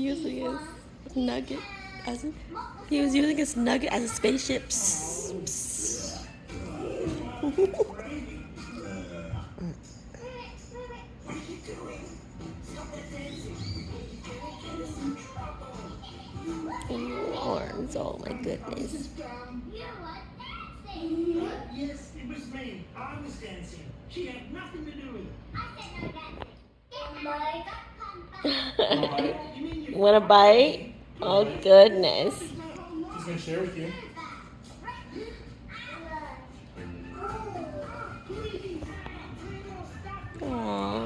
using his nugget as a, he was using his nugget as a spaceship. Psst, psst. Horns, oh my goodness. Yes, it was me. I was dancing. She had nothing to do with it. Want a bite? Oh goodness. He's gonna share with you. Aww.